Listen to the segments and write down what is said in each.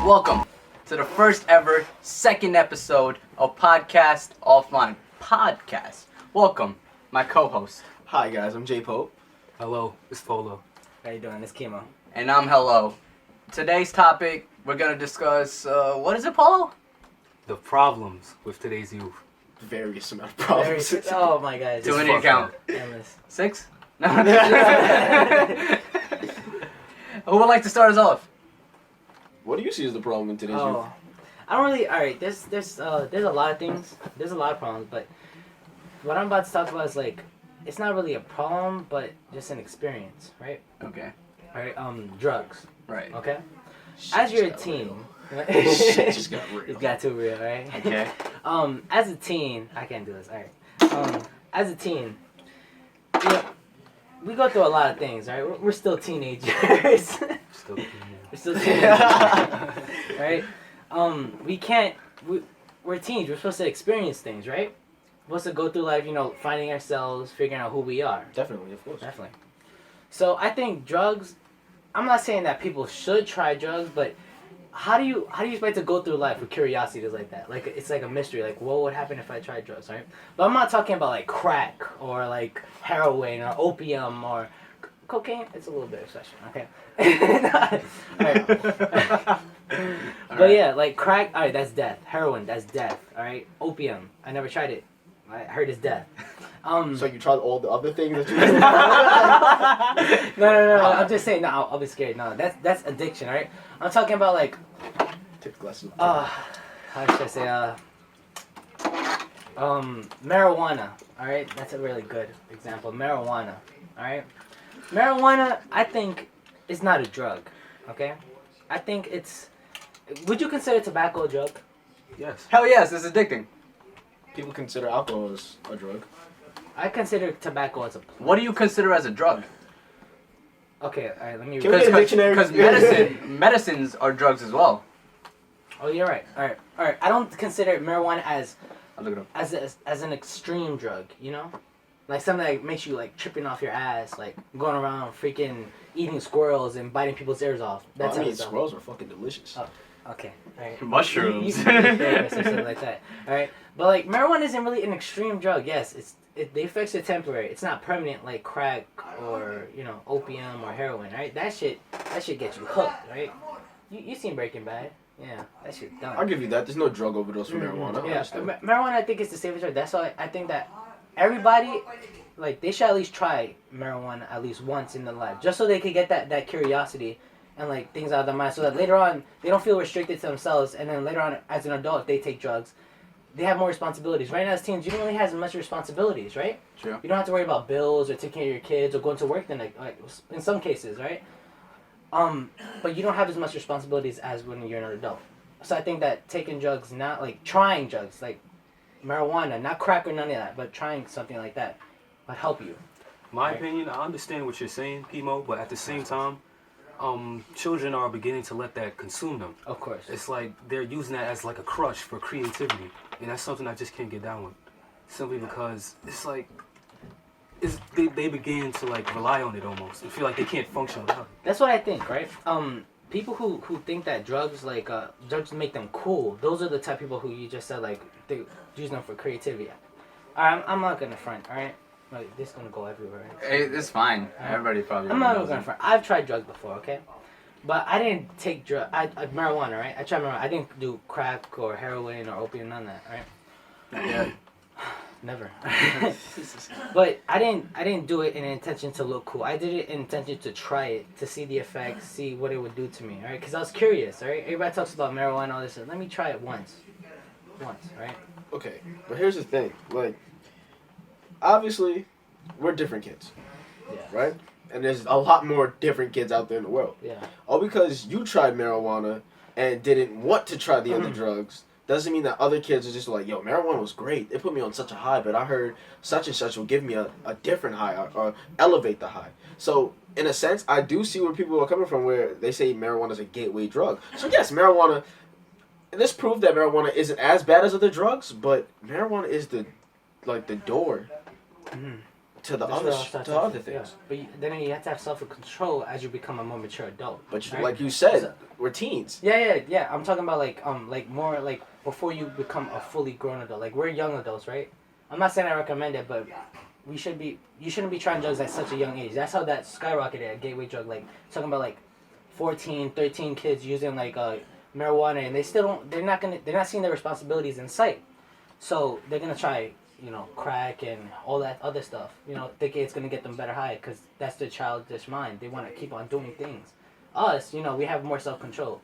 Welcome to the first ever second episode of Podcast Offline. Podcast. Welcome, my co-host. Hi guys, I'm J Pope. Hello, it's Polo. How you doing? It's Kimo. And I'm Hello. Today's topic, we're going to discuss, what is it, Paulo? The problems with today's youth. Various amount of problems. Oh my God. Too many to count. Endless. 6? No. Who would like to start us off? What do you see as the problem in today's youth? I don't really. All right. There's a lot of things. There's a lot of problems, but what I'm about to talk about is like, it's not really a problem, but just an experience, right? Okay. All right. Drugs. Right. Okay. Shit As you're a just got teen. real. Shit just got real. It got too real, right? Okay. As a teen, I can't do this. All right. As a teen, you know, we go through a lot of things, right? We're still teenagers. Still teenagers. We're still teenagers, right? We're teens. We're supposed to experience things, right? We're supposed to go through life, finding ourselves, figuring out who we are. Definitely, of course. Definitely. So I think drugs. I'm not saying that people should try drugs, but how do you expect to go through life with curiosities like that? Like it's like a mystery. Like what would happen if I tried drugs, right? But I'm not talking about like crack or like heroin or opium or cocaine. It's a little bit of session, okay? Alright. But yeah, like crack. All right, that's death. Heroin, that's death. All right. Opium, I never tried it. I heard it's death. So you tried all the other things that you No. I'm just saying. No, I'll be scared. No, that's addiction, right? I'm talking about like, Take the glasses. how should I say? Marijuana. All right, that's a really good example. Marijuana. All right, marijuana. I think is not a drug. Okay, I think it's. Would you consider tobacco a drug? Yes. Hell yes, it's addicting. People consider alcohol as a drug. I consider tobacco as a. What do you consider as a drug? Okay, all right. Let me. Can we get a dictionary? Because medicines are drugs as well. Oh, you're right. All right. I don't consider marijuana as I'll look it up. as an extreme drug. Like something that makes you like tripping off your ass, like going around freaking eating squirrels and biting people's ears off. That's how it's squirrels are fucking delicious. Oh. Okay. All right. Mushrooms. You or something like that. All right. But like marijuana isn't really an extreme drug. Yes, the effects are temporary. It's not permanent like crack or opium or heroin. Right? That shit gets you hooked. Right? You seen Breaking Bad? Yeah, that shit done. I'll give you that. There's no drug overdose from marijuana. Yeah, marijuana I think is the safest drug. That's why I think that everybody, like, they should at least try marijuana at least once in their life, just so they could get that curiosity and like things out of their mind, so that later on they don't feel restricted to themselves, and then later on as an adult if they take drugs, they have more responsibilities. Right now as teens, you don't really have as much responsibilities, right? True. You don't have to worry about bills or taking care of your kids or going to work like in some cases, right? But you don't have as much responsibilities as when you're an adult. So I think that taking drugs, not like trying drugs, like marijuana, not crack or none of that, but trying something like that would help you. My opinion, I understand what you're saying, Kimo, but at the same time, children are beginning to let that consume them. Of course. It's like they're using that as like a crutch for creativity, and that's something I just can't get down with. Simply because it's like they begin to like rely on it almost and feel like they can't function without it. That's what I think, right? People who think that drugs make them cool, those are the type of people who you just said like they use them for creativity. I'm not gonna front, all right? Like, this is gonna go everywhere. Hey, it's fine. Everybody probably. I'm not knows gonna it. front. I've tried drugs before, okay? But I didn't take marijuana, right? I tried marijuana. I didn't do crack or heroin or opium, none of that, right? Yeah. Never. But I didn't do it in intention to look cool. I did it in intention to try it, to see the effects, see what it would do to me, right? Because I was curious, right? Everybody talks about marijuana and all this. Let me try it once, right? Okay, but here's the thing. Like, obviously, we're different kids, Yeah. right? And there's a lot more different kids out there in the world. Yeah. All because you tried marijuana and didn't want to try the other drugs doesn't mean that other kids are just like, yo, marijuana was great. It put me on such a high, but I heard such and such will give me a different high or elevate the high. So, in a sense, I do see where people are coming from where they say marijuana is a gateway drug. So, yes, marijuana, this proved that marijuana isn't as bad as other drugs, but marijuana is the door to the That's other where it all starts to off. other things. Yeah. But then you have to have self-control as you become a more mature adult. But right? like you said, we're teens. Yeah. I'm talking about like more like before you become a fully grown adult. Like we're young adults, right? I'm not saying I recommend it, but you shouldn't be trying drugs at such a young age. That's how that skyrocketed at gateway drug. Like talking about like 14, 13 kids using like marijuana, and they're not seeing their responsibilities in sight. So they're gonna try, crack and all that other stuff. Thinking it's gonna get them better high because that's their childish mind. They want to keep on doing things. Us, we have more self-control.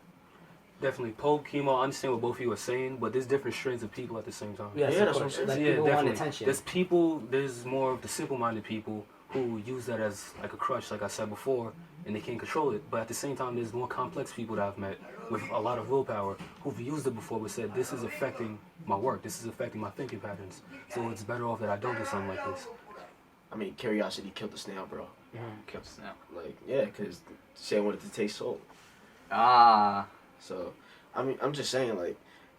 Definitely, Pope, Chemo, I understand what both of you are saying, but there's different strains of people at the same time. Yes, Yeah, of that's what course. I'm Like Yeah, people want definitely. attention. There's more of the simple-minded people who use that as like a crutch, like I said before, and they can't control it. But at the same time, there's more complex people that I've met with a lot of willpower who've used it before but said, this is affecting my work, this is affecting my thinking patterns, so it's better off that I don't do something like this. I mean, curiosity killed the snail, bro. Killed the snail. Like, yeah, because Shay wanted to taste salt. Ah. So, I mean, I'm just saying, like,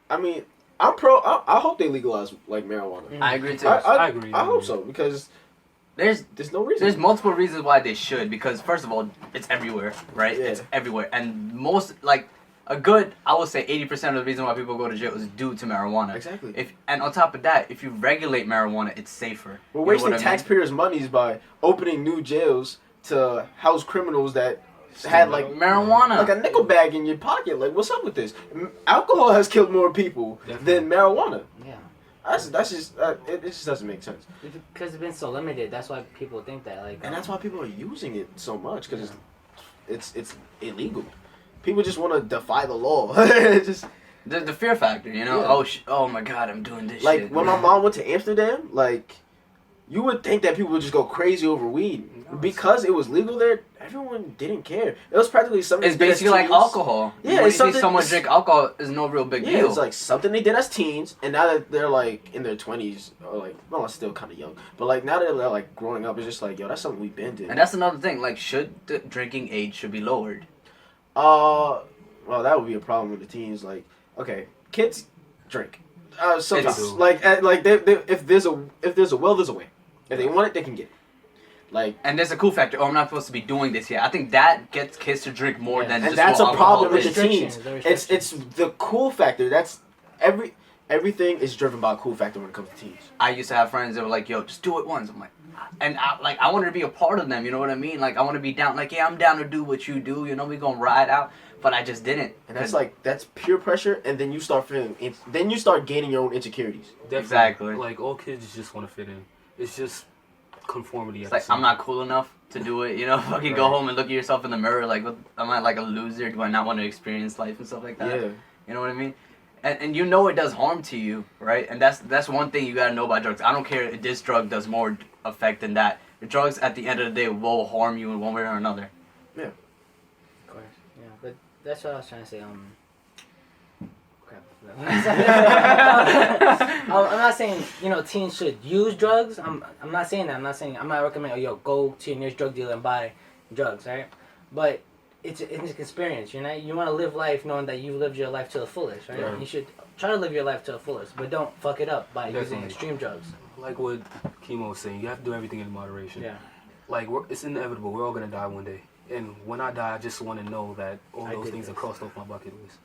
I mean, I'm pro. I hope they legalize like marijuana. I agree too. I agree. I hope so because There's there's no reason. There's multiple reasons why they should, because first of all, it's everywhere, right? Yeah. It's everywhere, and I would say 80% of the reason why people go to jail is due to marijuana. Exactly. And on top of that, if you regulate marijuana, it's safer. We're You know wasting what I mean? taxpayers' monies by opening new jails to house criminals that had like marijuana. like a nickel bag in your pocket. Like, what's up with this? Alcohol has killed more people than marijuana. Yeah. That's just it just doesn't make sense. Because it's been so limited, that's why people think that. Like, And that's why people are using it so much because it's illegal. People just want to defy the law. It's just the fear factor, Yeah. Oh my God, I'm doing this like shit. when my mom went to Amsterdam, like you would think that people would just go crazy over weed because it was legal there. Everyone didn't care. It was practically something. It's basically like alcohol. Yeah, when it's you see something- someone it's- drink alcohol, is no real big Yeah, deal. it's like something they did as teens, and now that they're like in their 20s, or like, well, still kind of young, but like now that they're like growing up, it's just like, yo, that's something we've been doing. And that's another thing. Like, should the drinking age should be lowered? Well, that would be a problem with the teens. Like, okay, kids drink. Sometimes, do. like they, if there's a will, there's a way. If they want it, they can get it. Like, And there's a cool factor. Oh, I'm not supposed to be doing this yet. I think that gets kids to drink more than and just that's what a problem alcohol with the is. Restrictions, teens. the It's restrictions. the cool factor. That's everything is driven by a cool factor when it comes to teens. I used to have friends that were like, "Yo, just do it once." I'm like, and I wanted to be a part of them. You know what I mean? Like, I want to be down. Like, yeah, I'm down to do what you do. You know, we gonna ride out. But I just didn't. And that's pure pressure, and then you start then you start gaining your own insecurities. Definitely. Exactly. Like, all kids just want to fit in. It's just conformity. It's like, I'm not cool enough to do it. You know, fucking go home and look at yourself in the mirror. Like, what, am I like a loser? Do I not want to experience life and stuff like that? Yeah. You know what I mean? And you know it does harm to you, right? And that's one thing you gotta know about drugs. I don't care if this drug does more effect than that. The drugs at the end of the day will harm you in one way or another. Yeah. Of course. Yeah, but that's what I was trying to say. Crap. I'm not saying teens should use drugs. I'm not saying that. I'm not recommending. Go to your nearest drug dealer and buy drugs, right? But it's an experience. You want to live life knowing that you've lived your life to the fullest, right? Yeah. You should try to live your life to the fullest, but don't fuck it up by using Definitely. extreme drugs. Like what Chemo was saying, you have to do everything in moderation. Yeah. Like, it's inevitable. We're all going to die one day. And when I die, I just want to know that all I those did things this. are crossed off my bucket list.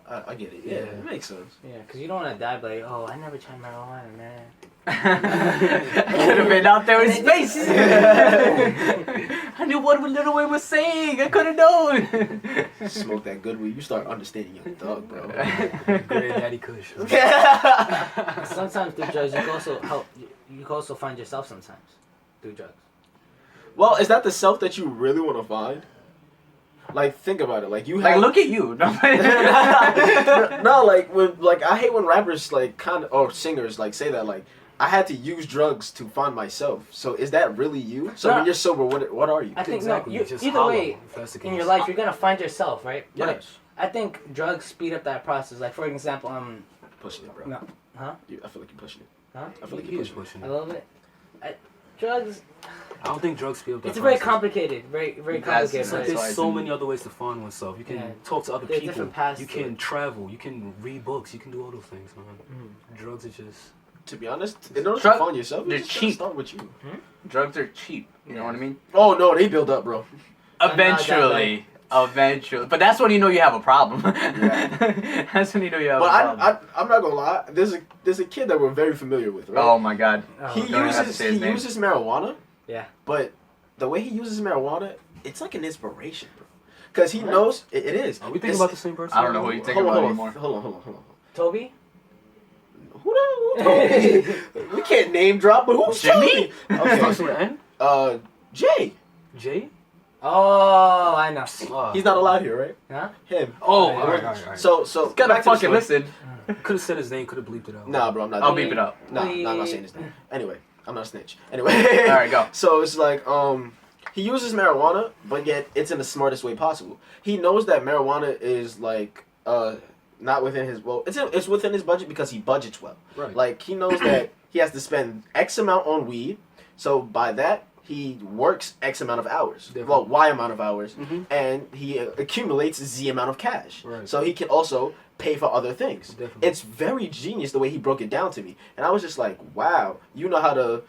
I get it. Yeah, Yeah. it makes sense. Yeah, because you don't want to die by, I never tried marijuana, man. I could have been out there in space. I knew what Little Wayne was saying. I could have known. Smoke that good weed, you start understanding your thug, bro. Granddaddy Kush. Sometimes through drugs, you can also you can also find yourself sometimes through drugs. Well, is that the self that you really want to find? Like, think about it. Like, you Like, have... look at you. No, like I hate when rappers or singers say that I had to use drugs to find myself. So is that really you? So No. when you're sober, what are you? I think Exactly, no. it's just Either hollow, way, if that's the in your case. life, you're gonna find yourself, right? But Yes. I think drugs speed up that process. Like for example, Pushing it, bro. no, huh? I feel like you're pushing it. Huh? I feel like He you're is pushing it. pushing A it. little bit. Drugs. I don't think drugs speed up that It's very process. complicated. Very very That's- complicated. It's like That's but- why I there's so do- many other ways to find oneself. You can Yeah. talk to other There's people. different paths You to can it. travel. You can read books. You can do all those things, man. Mm. Drugs are just To be honest, in order Drug- to find yourself, you they're just gotta cheap. start with you. Drugs are cheap. You know what I mean? Oh no, they build up, bro. Eventually. But that's when you know you have a problem. Yeah. That's when you know you have But a problem. I'm not gonna lie. There's a kid that we're very familiar with, right? Oh my god. he don't have to say his name. uses marijuana. Yeah. But the way he uses marijuana, it's like an inspiration, bro. Because he What? knows it is. Are we thinking It's- about the same person? I don't know who you think Hold on, about hold anymore. on, hold on. Toby? Who told me? We can't name drop, but who's Jimmy? Toby? Starts with Okay. an Jay. N? Jay? Oh, I know. He's not allowed here, right? Huh? Him. Oh, Yeah. alright. So Gotta back to the fucking story. listen. Could have said his name, could have bleeped it out. Nah, bro, I'm not. I'll doing beep it up. Nah, I'm not saying his name. Anyway, I'm not a snitch. Anyway. Alright, go. So it's like, he uses marijuana, but yet it's in the smartest way possible. He knows that marijuana is like, not within his, well, it's within his budget because he budgets well. Right. Like, he knows that he has to spend X amount on weed, so by that, he works X amount of hours. Definitely. Well, Y amount of hours, Mhm. and he accumulates Z amount of cash. Right. So he can also pay for other things. Definitely. It's very genius the way he broke it down to me. And I was just like, wow, you know how to,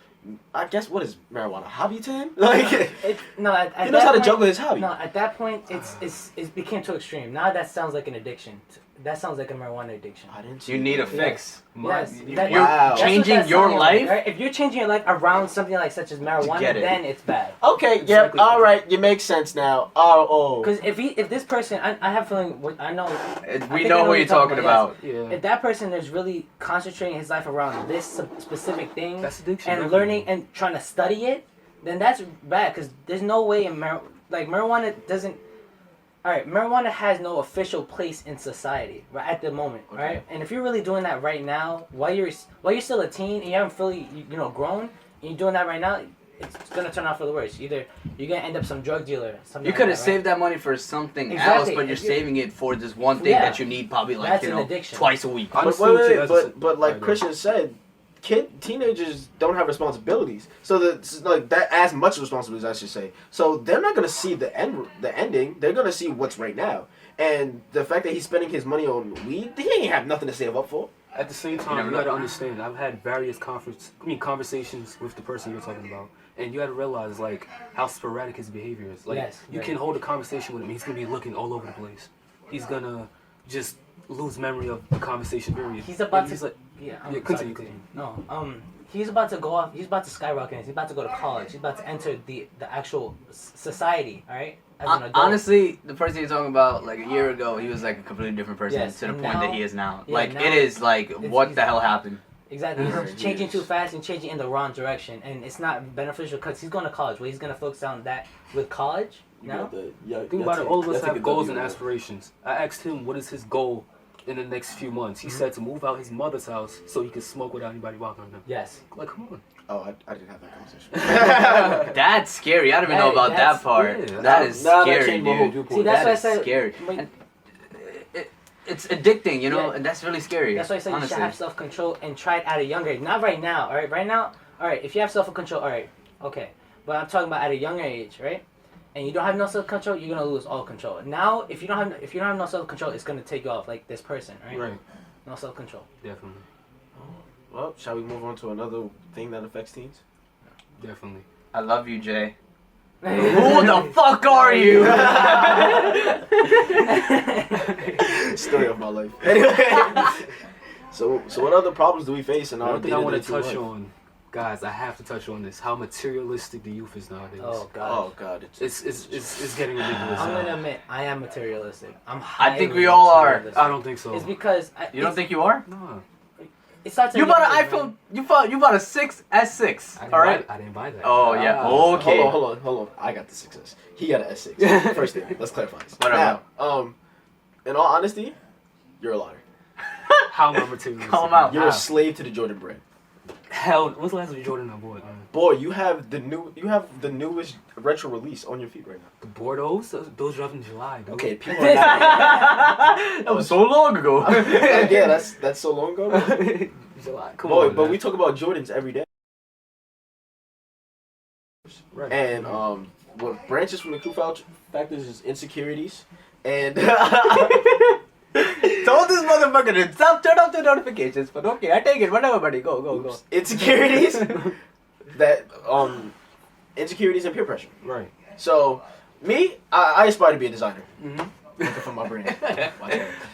I guess, what is marijuana? Hobby to him? Like, No, at he knows that how to point- juggle his hobby. No, at that point, it became too extreme. Now that sounds like an addiction. That sounds like a marijuana addiction. I didn't see You need a that. fix. Yes, You- that- You're Wow. that's what changing that's your sounding like, life. right? If you're changing your life around something like such as marijuana, get it. then it's bad. Okay, Exactly. yeah, all right, you make sense now. Oh. Because if this person, I have a feeling, I know. We think I know know who what you're you're talking talking about. Yeah. If that person is really concentrating his life around this specific thing That's addiction. and definitely. learning and trying to study it, then that's bad. Because there's no way in marijuana doesn't. All right, marijuana has no official place in society right at the moment, Okay. right? And if you're really doing that right now, while you're still a teen and you haven't fully grown, and you're doing that right now, it's gonna turn out for the worse. Either you're gonna end up some drug dealer. Something You like could have that, saved that money for something else, Exactly. but you're If you- saving it for this one thing Yeah. that you need probably like, That's you an know, addiction. twice a week. I But understand what you guys are saying. but like Right, Christian said, teenagers don't have responsibilities. So that's like that as much responsibilities, I should say. So they're not gonna see the ending. They're gonna see what's right now. And the fact that he's spending his money on weed, he ain't have nothing to save up for. At the same time, never you gotta know. understand. I've had various conversations with the person you're talking about, and you gotta realize like how sporadic his behavior is. Like Yes, you right. can hold a conversation with him, he's gonna be looking all over the place. He's gonna just lose memory of the conversation period. He's about And to. he's like, Yeah, Yeah, continue. No, he's about to go off. He's about to skyrocket. He's about to go to college. He's about to enter the actual society. All right, as an adult. Honestly, the person you're talking about, like a year ago, he was like a completely different person Yes, to the and point now- that he is now. yeah, Like now it is like, what he's- the hell happened? Exactly. He's Right, changing yes. too fast and changing in the wrong direction, and it's not beneficial because he's going to college. Where he's going to focus on that with college. No. think about it. All of us have goals and aspirations. I asked him what is his goal in the next few months. He said to move out his mother's house so he could smoke without anybody walking on him. Yes. Like, come on. Oh, I didn't have that conversation. That's scary. I didn't even know about that That's- part. yeah. That is Nah, that scary, changed my whole dude. viewpoint. See, that's That why I is said. scary. Wait, And it's addicting, you know, Yeah. and that's really scary. That's why I said honestly. you should have self control and try it at a younger age. Not right now. All right. Right now. All right. If you have self control, all right. Okay. But I'm talking about at a younger age, right? And you don't have no self control, you're gonna lose all control. Now, if you don't have no self control, it's gonna take you off like this person, right? Right. No self control. Definitely. Well, shall we move on to another thing that affects teens? Definitely. I love you, Jay. Who the fuck are you? Story of my life. Anyway, so what other problems do we face in our One thing I want to day-to-day touch life? on, guys, I have to touch on this. How materialistic the youth is nowadays. Oh god. Oh God, It's getting ridiculous. I'm now. gonna admit, I am materialistic. I think we all are. materialistic. I don't think so. It's because You don't think you are? No. it starts. at You bought young an age, iPhone. man. You bought a 6S6. All right. I didn't buy that. Oh yeah. Ah. Okay. Hold on. I got the 6S. He got an S6. First thing, let's clarify this. Whatever. Now, in all honesty, you're a liar. How am I materialistic? Call 'em out. You're How? a slave to the Jordan brand. Hell, when's the last Jordan I bought? Man? Boy, you have the newest retro release on your feet right now. The Bordeaux? Those dropped in July, dude. Okay, people are not. That was so long ago. Yeah, that's so long ago. July. Come Boy, on, but man. we talk about Jordans every day. Right. And what branches from the true factors is insecurities and Told this motherfucker did. Stop, turn off the notifications. But okay, I take it. Whatever, buddy. Go, go, go. Insecurities. Insecurities and peer pressure. Right. So, me, I aspire to be a designer. Mm-hmm. Looking for my brand.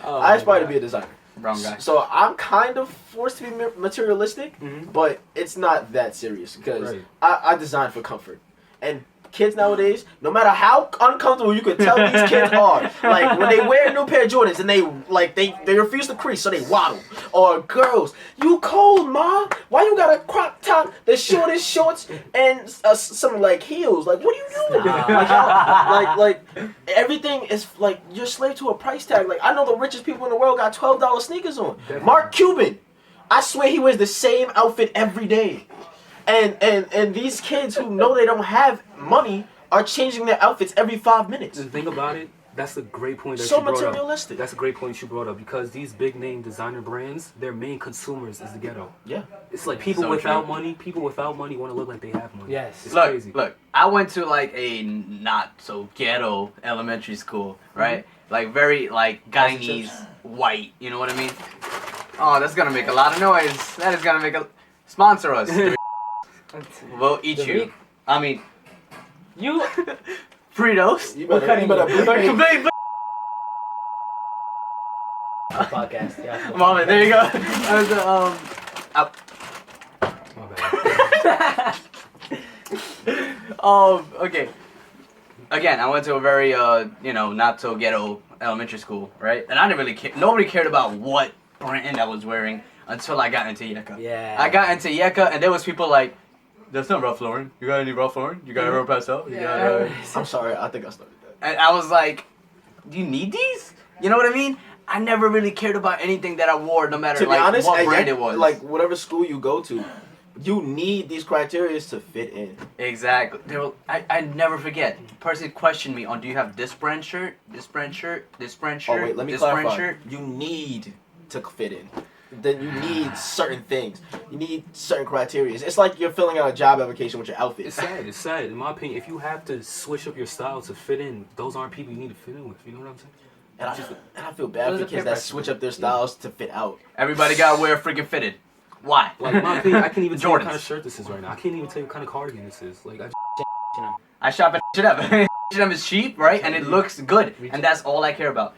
Oh, I aspire to be a designer. Wrong guy. So I'm kind of forced to be materialistic, Mhm. but it's not that serious because Right. I design for comfort. And kids nowadays, no matter how uncomfortable you can tell these kids are, like when they wear a new pair of Jordans and they refuse to crease, so they waddle. Or girls, you cold, ma? Why you got a crop top, the shortest shorts, and some like heels? Like, what are you doing? Like everything is like you're slave to a price tag. Like I know the richest people in the world got $12 sneakers on. Definitely. Mark Cuban, I swear he wears the same outfit every day. And these kids who know they don't have money are changing their outfits every 5 minutes. The thing about it, that's a great point that So you brought up. materialistic. That's a great point you brought up because these big name designer brands, their main consumers is the ghetto. Yeah. It's like people So without true. money. People without money want to look like they have money. Yes. It's Look, crazy. look. I went to like a not so ghetto elementary school, right? Like very like Guyanese white. You know what I mean? Oh, that's gonna make a lot of noise. That is gonna make a sponsor us. We'll eat The you. week? I mean, You. You Fritos. better, We're cutting you better you. bleep it. Podcast. Yeah. Mom, there you go. My bad. Okay. Again, I went to a very, not so ghetto elementary school, right? And I didn't really care. Nobody cared about what brand I was wearing until I got into Yeka. Yeah. I got into Yeka, and there was people like, "That's not Ralph Lauren. You got any Ralph Lauren? You got a Aero Pastel? You got I'm sorry, I think I started that. And I was like, "Do you need these?" You know what I mean? I never really cared about anything that I wore, no matter To be like honest, what at brand Yek- it was. like whatever school you go to, you need these criteria to fit in. Exactly. I never forget. The person questioned me on, "Do you have this brand shirt? This brand shirt? This brand shirt? Oh wait, let me this brand clarify. shirt?" You need to fit in. Then you need certain things. You need certain criteria. It's like you're filling out a job application with your outfit. It's sad. It's sad. In my opinion, if you have to switch up your style to fit in, those aren't people you need to fit in with. You know what I'm saying? And I feel bad Those for are kids peer that pressure. switch up their styles to fit out. Everybody gotta wear freaking fitted. Why? Like in my opinion, I can't even tell you what Jordans. kind of shirt this is right now. I can't even tell you what kind of cardigan this is. Like I just, I shop at H&M. H&M is cheap, right? And it looks good, and that's all I care about.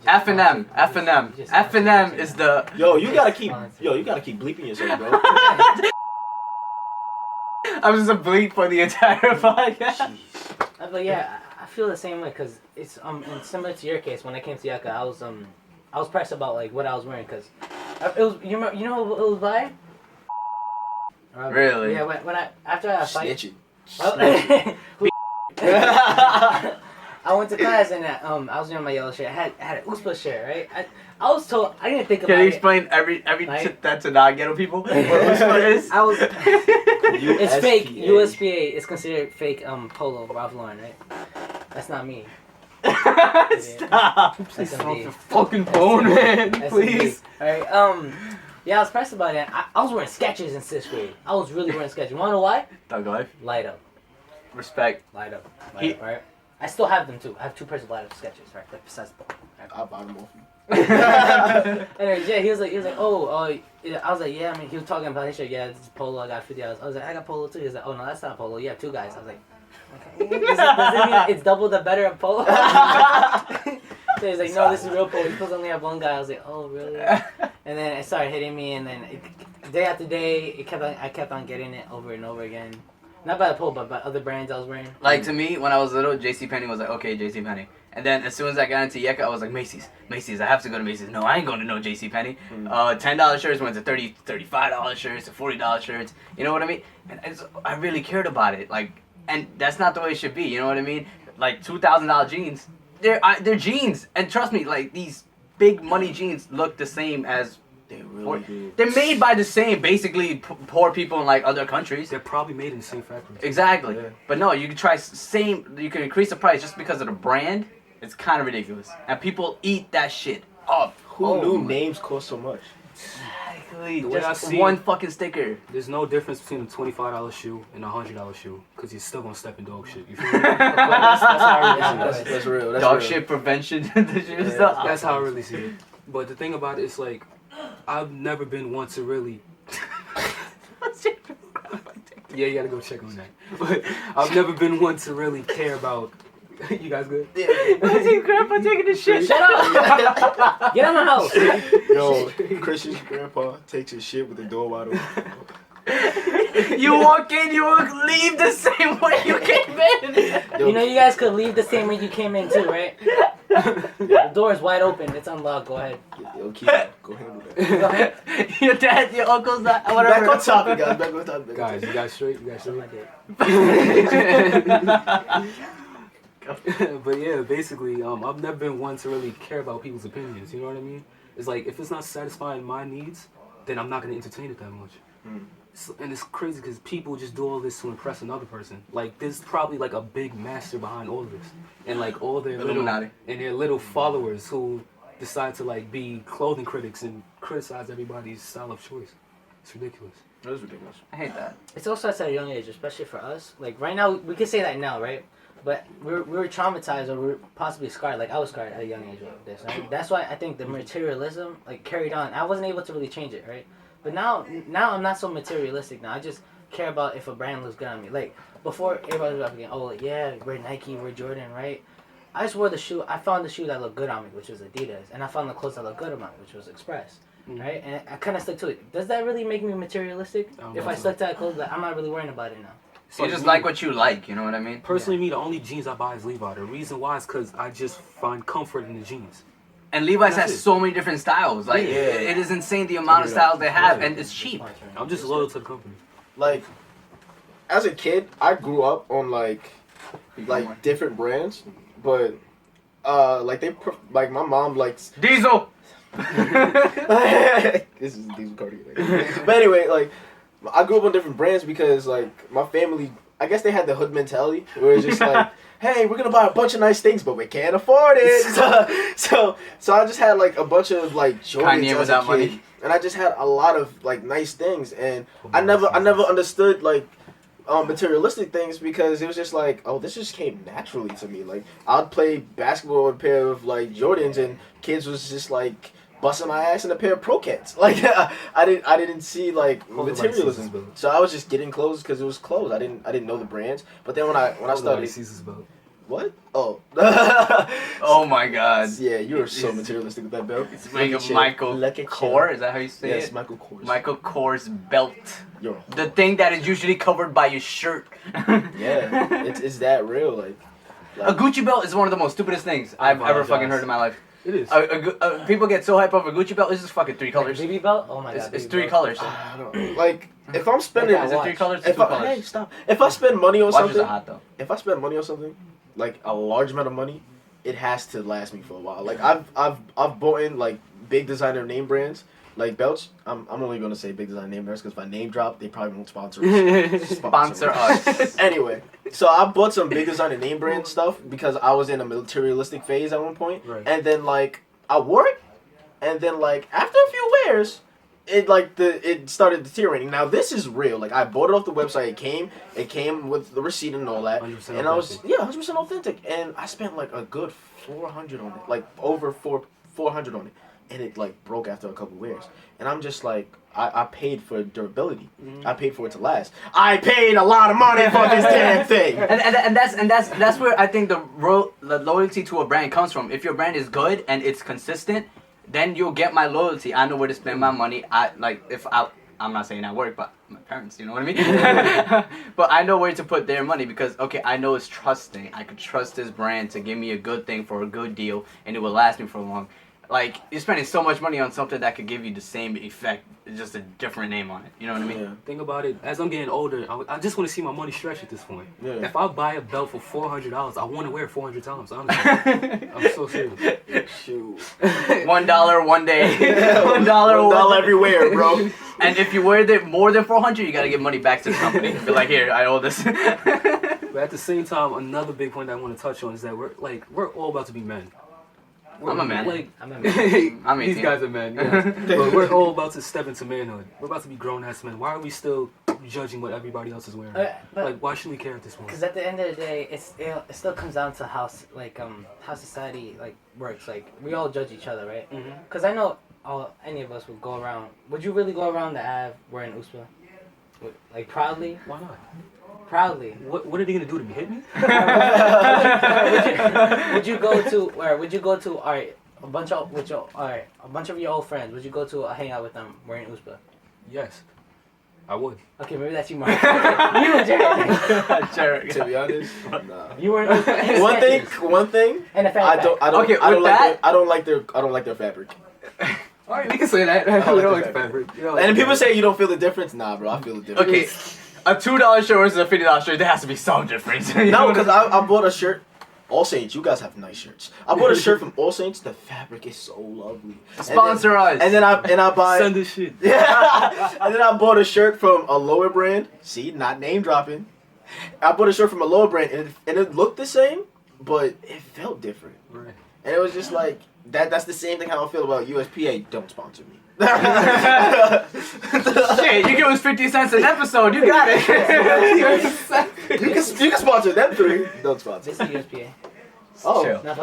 F&M, F&M, F&M is the. Yo, you gotta keep bleeping yourself, bro. Oh, I was just a bleep for the entire podcast. But yeah, I feel the same way because it's and similar to your case. When I came to Yucca, I was pressed about like what I was wearing because it was you know who it was by. Really? Yeah. When I after I fight. Snitching. I went to class and I was wearing my yellow shirt. I had an USPA shirt, right? I was told I didn't think about Can you it. explain every Right. that to non-ghetto people? What it is? I was. It's fake. USPA. USPA is considered fake. Polo Ralph Lauren, right? That's not me. Stop! That's Stop me. the fucking phone, man. That's Please. All right. Yeah, I was pressed about it. I was wearing Skechers in 6th grade. I was really wearing Skechers. You wanna know why? Thug life. Light up. Respect. Light up. He- Light up, right? I still have them too. I have 2 pairs of light up Skechers, right? Like besides the ball. I bought them off you. Anyways, yeah, he was like, oh, yeah. I was like, yeah. I mean, he was talking about his shirt. Yeah, this is polo. I got $50. I was like, I got polo too. He was like, oh no, that's not polo. You have 2 guys. I was like, okay. Does it mean it's double the better of polo? So he's like, no, this is real polo. You're supposed to only have 1 guy. I was like, oh really? And then it started hitting me, and then day after day, I kept on getting it over and over again. Not by the pole, but by other brands I was wearing. Like to me, when I was little, JCPenney was like, okay, JCPenney. And then as soon as I got into Yeka, I was like, Macy's. I have to go to Macy's. No, I ain't going to no JCPenney. $10 shirts went to $35 shirts to $40 shirts. You know what I mean? And I really cared about it. Like, and that's not the way it should be. You know what I mean? Like $2,000 jeans, they're jeans. And trust me, like these big money jeans look the same as. They really do. They're made by the same, basically, poor people in like other countries. they're probably made in the same factory. Exactly. Yeah. But no, you can try you can increase the price just because of the brand. It's kind of ridiculous. And people eat that shit up. Who Oh knew my- names cost so much? Literally, The way I just see one it- fucking sticker. There's no difference between a $25 shoe and a $100 shoe because you're still gonna step in dog shit. You feel me? That's how I really see it. That's real. That's Dog real. shit prevention. The shoes. Yeah, though. That's how I really see it. But the thing about it is like, I've never been one to really. Yeah, you gotta go check on that. But I've never been one to really care about. You guys good? I see Grandpa taking the shit. Shut up! Get out of my house. Yo, Christian's grandpa takes his shit with the door wide open. You walk in, you will leave the same way you came in. Yo, You know, you guys could leave the same way you came in too, right? The door is wide open. It's unlocked. Go ahead. yo, keep it. Go handle that. Go ahead. Your dad, your uncle's not. Whatever. Back on topic, guys. Back on topic. Guys, you guys straight? You guys Suck straight? my dick. But yeah, basically, I've never been one to really care about people's opinions. You know what I mean? It's like if it's not satisfying my needs, then I'm not gonna entertain it that much. Mm. And it's crazy because people just do all this to impress another person. Like there's probably like a big master behind all of this, and like all their little Illuminati. and their little followers who decide to like be clothing critics and criticize everybody's style of choice. It's ridiculous. That was ridiculous. I hate that. It's also at a young age, especially for us. Like right now, we can say that now, right? But we were traumatized or we were possibly scarred. Like I was scarred at a young age with this. Right? That's why I think the materialism like carried on. I wasn't able to really change it, right? But now I'm not so materialistic. Now I just care about if a brand looks good on me. Like before, everybody was like, oh yeah, we're Nike, we're Jordan, right? I just wore the shoe. I found the shoe that looked good on me, which was Adidas, and I found the clothes that looked good on me, which was Express. Right, and I kind of stuck to it. Does that really make me materialistic? I don't If know. I stuck to that clothes, like, I'm not really worrying about it now. You just like what you like. You know what I mean? Personally, me, the only jeans I buy is Levi. The reason why is because I just find comfort in the jeans. And Levi's That's has it. so many different styles. Like Yeah. it is insane the amount of styles they have, and it's cheap. I'm just loyal to the company. Like, as a kid, I grew up on like different brands, but like like my mom likes. Diesel. This is Diesel cardigan. But anyway, like I grew up on different brands because like my family, I guess they had the hood mentality where it's just like, hey, we're gonna buy a bunch of nice things, but we can't afford it. So I just had like a bunch of like Jordans Kanye as without a kid, money. and I just had a lot of like nice things, and I never understood like materialistic things because it was just like, oh, this just came naturally to me. Like I'd play basketball with a pair of like Jordans, and kids was just like busting my ass in a pair of Pro Keds. Like I didn't see like Hold the light materialism. seasons, bro. So I was just getting clothes because it was clothes. I didn't know the brands. But then when I started, Caesar's belt. what? Oh. Oh my God. Yeah, you are so materialistic with that belt. It's like a Look at you. Michael Look at you. Kors. Is that how you say Yes, it? Michael Kors. Michael Kors belt. You're a The thing that is usually covered by your shirt. yeah, it's that real. Like A Gucci belt is one of the most stupidest things I've ever fucking heard in my life. It is. People get so hyped over a Gucci belt. It's just fucking 3 Like colors. BB belt? Oh my It's, god. it's BB 3 belt. colors. I don't like if I'm spending Like Is that it 3 watch. colors or if 2 I, colors? hey, stop. If I spend money on Watches something, are hot though. if I spend money on something, like a large amount of money, it has to last me for a while. Like I've bought in like big designer name brands, like belts. I'm only gonna say big designer name brands because if I name drop, they probably won't sponsor us. Sponsor us. Anyway, so I bought some big designer name brand stuff because I was in a materialistic phase at one point, Right. and then like I wore it, and then like after a few wears, it started deteriorating. Now this is real. Like I bought it off the website. It came with the receipt and all that, 100% and I was authentic. 100% authentic. And I spent like a good $400 on it, like over $400 on it, and it like broke after a couple wears. And I'm just like, I paid for durability. I paid for it to last. I paid a lot of money for this damn thing. And that's where I think the loyalty to a brand comes from. If your brand is good and it's consistent, then you'll get my loyalty. I know where to spend my money. I'm not saying I work, but my parents, you know what I mean? But I know where to put their money because, okay, I know it's trusting. I could trust this brand to give me a good thing for a good deal, and it will last me for long. Like, you're spending so much money on something that could give you the same effect, just a different name on it. You know what I mean? Yeah. Think about it. As I'm getting older, I just want to see my money stretch at this point. Yeah. If I buy a belt for $400, I want to wear it 400 times. Honestly, I'm so serious. Shoot. $1 one day. $1 $1 everywhere, bro. And if you wear it more than 400, you gotta give money back to the company. Be like, here, I owe this. But at the same time, another big point that I want to touch on is that we're all about to be men. I'm a man. Like, I'm a man. I'm these 18. guys are men. Yeah. But we're all about to step into manhood. We're about to be grown ass men. Why are we still judging what everybody else is wearing? But Like, why should we care at this point? because at the end of the day, it still comes down to how society like works. Like we all judge each other, right? Mm-hmm. Because I know any of us would go around. Would you really go around the Ave wearing USPA? Like proudly? Why not? Proudly. What are they gonna do to me? Hit me? would you go to alright, a bunch of your old friends? Would you go to a hangout with them wearing USPA? Yes, I would. Okay, maybe that's you, Mark. You and Jared. Sure. To be honest, nah. You weren't USPA. One thing. And a I don't Okay, I don't with like that- I don't like their fabric. All right, we can say that. We like don't the like the fabric. fabric. You know, And then like people the say you don't feel the difference. Nah, bro, I feel the difference. Okay, a $2 shirt versus a $50 shirt. There has to be some difference. You know No, what because I bought a shirt. All Saints, you guys have nice shirts. I bought a shirt from All Saints. The fabric is so lovely. Sponsor us. And then I buy. Send this shit. Yeah. And then I bought a shirt from a lower brand. See, not name dropping. I bought a shirt from a lower brand, and it looked the same, but it felt different. Right. And it was just like that's the same thing how I feel about USPA. Don't sponsor me. Shit, you give us 50 cents an episode. You got it. you can sponsor them three. Don't sponsor. This is USPA. Oh, Chill. Not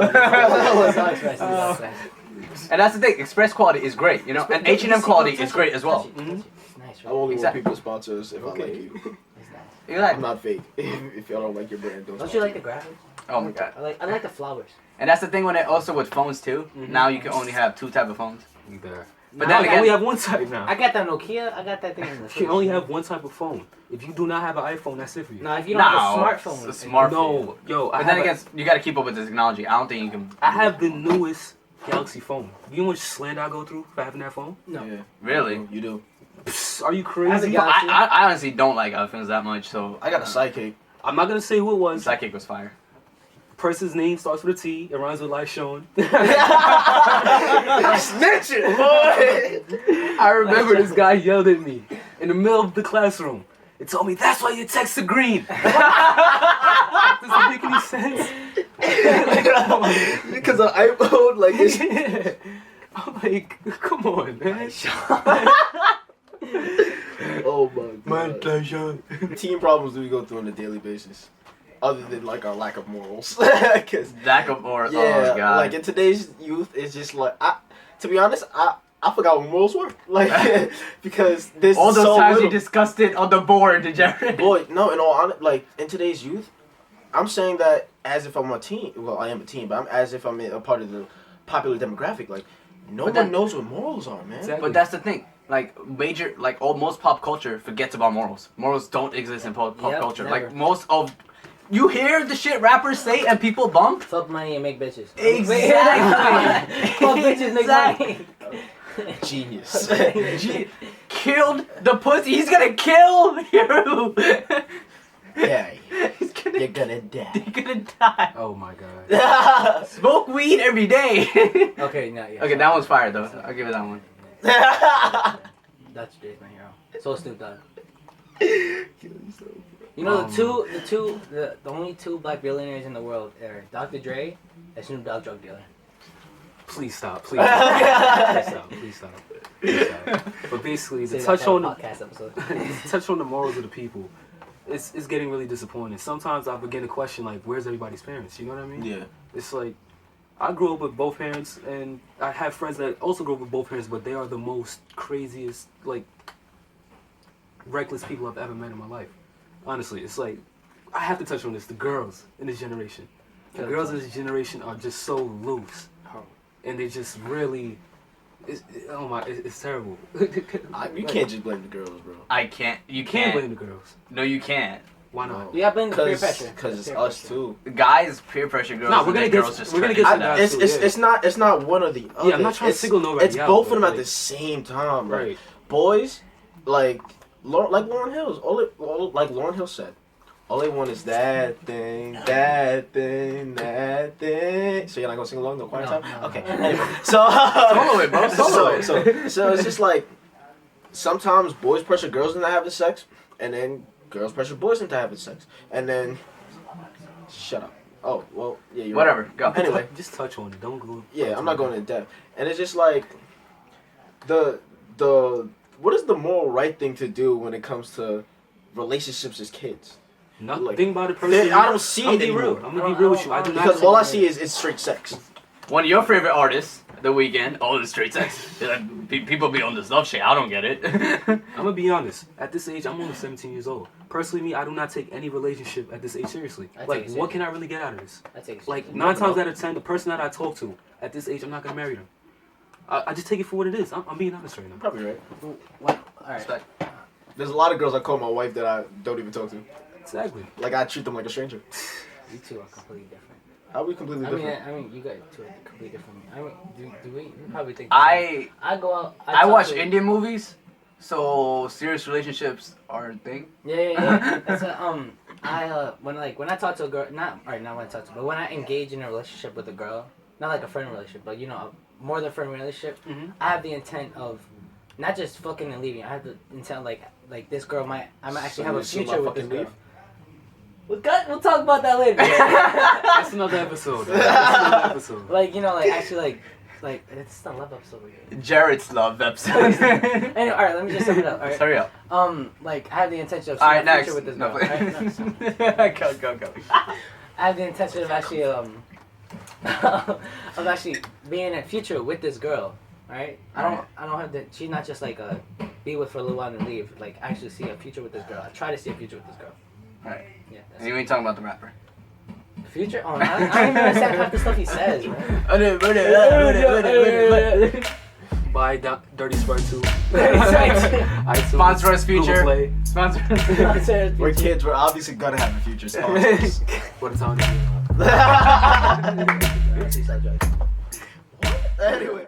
Express. Not Express. And that's the thing. Express quality is great, you know, and H&M quality is great as well. It's nice, I right? only Exactly. want people to sponsor us if Okay. I like you. It's nice. You like? I'm not fake. If y'all don't like your brand, don't. Don't you like the graphics? Oh my god. I like the flowers. And that's the thing when it also with phones too. Mhm. Now you can only have 2 type of phones. You there. But Now then I again, only have one type now. I got that Nokia. I got that thing in the. You only have one type of phone. If you do not have an iPhone, that's it for you. No, if you don't have a No, smartphone. it's a smartphone. No, yo, but then again, you gotta keep up with the technology. I don't think you can. I have the newest Galaxy phone. You know how much slant I go through for having that phone? No. Yeah, Really. you do. Psst, are you As a crazy? guy- I honestly don't like iPhones that much, so I got a sidekick. I'm not gonna say who it was. Sidekick was fire. Person's name starts with a T. It rhymes with Light Shown. Snitching, boy. I remember this guy yelled at me in the middle of the classroom. It told me, that's why you text the green. Does it make any sense? Because an iPhone, like it's. I'm like, come on, man. Oh my god. Team problems do we go through on a daily basis, other than like our lack of morals? Because Zach or yeah, oh god. like in today's youth, it's just like to be honest, I forgot what morals were. Like because there's all those so times you little. discussed it on the board, Jared. Boy, no, in all honesty, like in today's youth, I'm saying that as if I'm a teen. Well, I am a teen, but I'm as if I'm a part of the popular demographic. Like no But one then- knows what morals are, man. Exactly. But that's the thing. Like most pop culture forgets about morals. Morals don't exist in pop Yep, culture. never. Like most of, you hear the shit rappers say and people bump. Fuck money and make bitches. Exactly. Fuck bitches, make money. Genius. Killed the pussy. He's gonna kill you. Yeah, He's gonna. you're gonna die. You're gonna die. Oh my god. Smoke weed every day. Okay, no, yeah. Okay, that one's fire though. I'll give it that one. That's Dre's my hero. So Snoop Dogg. You know the only two black billionaires in the world are Dr. Dre and Snoop Dogg drug dealer. Please stop. Please stop. Please stop. Please stop. Please stop. But basically, Say to that touch for a on the podcast episode. touch on the morals of the people, it's getting really disappointing. Sometimes I begin to question like, where's everybody's parents? You know what I mean? Yeah. It's like I grew up with both parents, and I have friends that also grew up with both parents, but they are the most craziest, like, reckless people I've ever met in my life. Honestly, it's like I have to touch on this. The girls in this generation, the girls in this generation are just so loose, and they just really. It's terrible. You can't just blame the girls, bro. I can't. You You can't can't. blame the girls. No, you can't. Why not? You gotta blame the peer pressure. Because it's Peer us pressure. too. The guys peer pressure girls. No, we're and gonna then get- girls just we're gonna turn get into to that. that. It's not one or the other. Yeah, I'm not trying to single nobody It's out, both of but, them at like- the same time. Like, Right. boys, like Lauryn Hill's. Like Lauryn Hill said, all they want is that thing, that thing, that thing. So you're not gonna sing along the choir No, time? no. Okay. Anyway, so Solo it, bro. Solo it. So it's just like sometimes boys pressure girls into having sex, and then girls pressure boys into having sex, and then shut up. Oh well, yeah. You're Whatever. right. Go. Anyway. Just touch on it. Don't go. Yeah, I'm not going in depth. And it's just like the what is the moral right thing to do when it comes to relationships as kids? Nothing Like, about it personally. I don't see I'm it gonna be real. anymore. I'm gonna be real with you. I do not. Because all I see is it's straight sex. One of your favorite artists, The Weeknd. Oh, the straight sex. People be on this love shit. I don't get it. I'm gonna be honest. At this age, I'm only 17 years old. Personally, me, I do not take any relationship at this age seriously. I take Like, it what seriously. can I really get out of this? I take it Like, seriously. 9 times out of 10, the person that I talk to at this age, I'm not gonna marry them. I just take it for what it is. I'm being honest right now. Probably right. What? All right. Respect. There's a lot of girls I call my wife that I don't even talk to. Exactly. Like I treat them like a stranger. You two are completely different. How are we completely different? I mean, you guys two are completely different. I mean, do we? You probably think. I go out. I talk watch to- Indian movies, so serious relationships are a thing. Yeah. That's when I talk to a girl, not when I talk to, but when I engage in a relationship with a girl, not like a friend relationship, but more than a friend relationship, I have the intent of not just fucking and leaving. I have the intent like this girl I might actually have a future with this girl. We'll talk about that later. That's another episode. That's another episode. Actually it's not love episode again. Jared's love episode. Anyway, all right, let me just sum it up. All right. Hurry up. I have the intention of All seeing right, a future next. with this No, girl. Right? No, go. I have the intention of actually of actually being in a future with this girl. Right? I don't have the. She's not just like be with for a little while and leave. Like actually see a future with this girl. I try to see a future with this girl. Alright. Yeah. And you ain't talking about the rapper. Future? Oh, I don't even understand half the stuff he says, man. Buy Dirty Sprite 2. iTunes, Sponsor us, Google future. Play. Sponsor. We're kids. We're obviously gonna have a future. Sponsors. What a time. Seriously, stop joking. Anyway.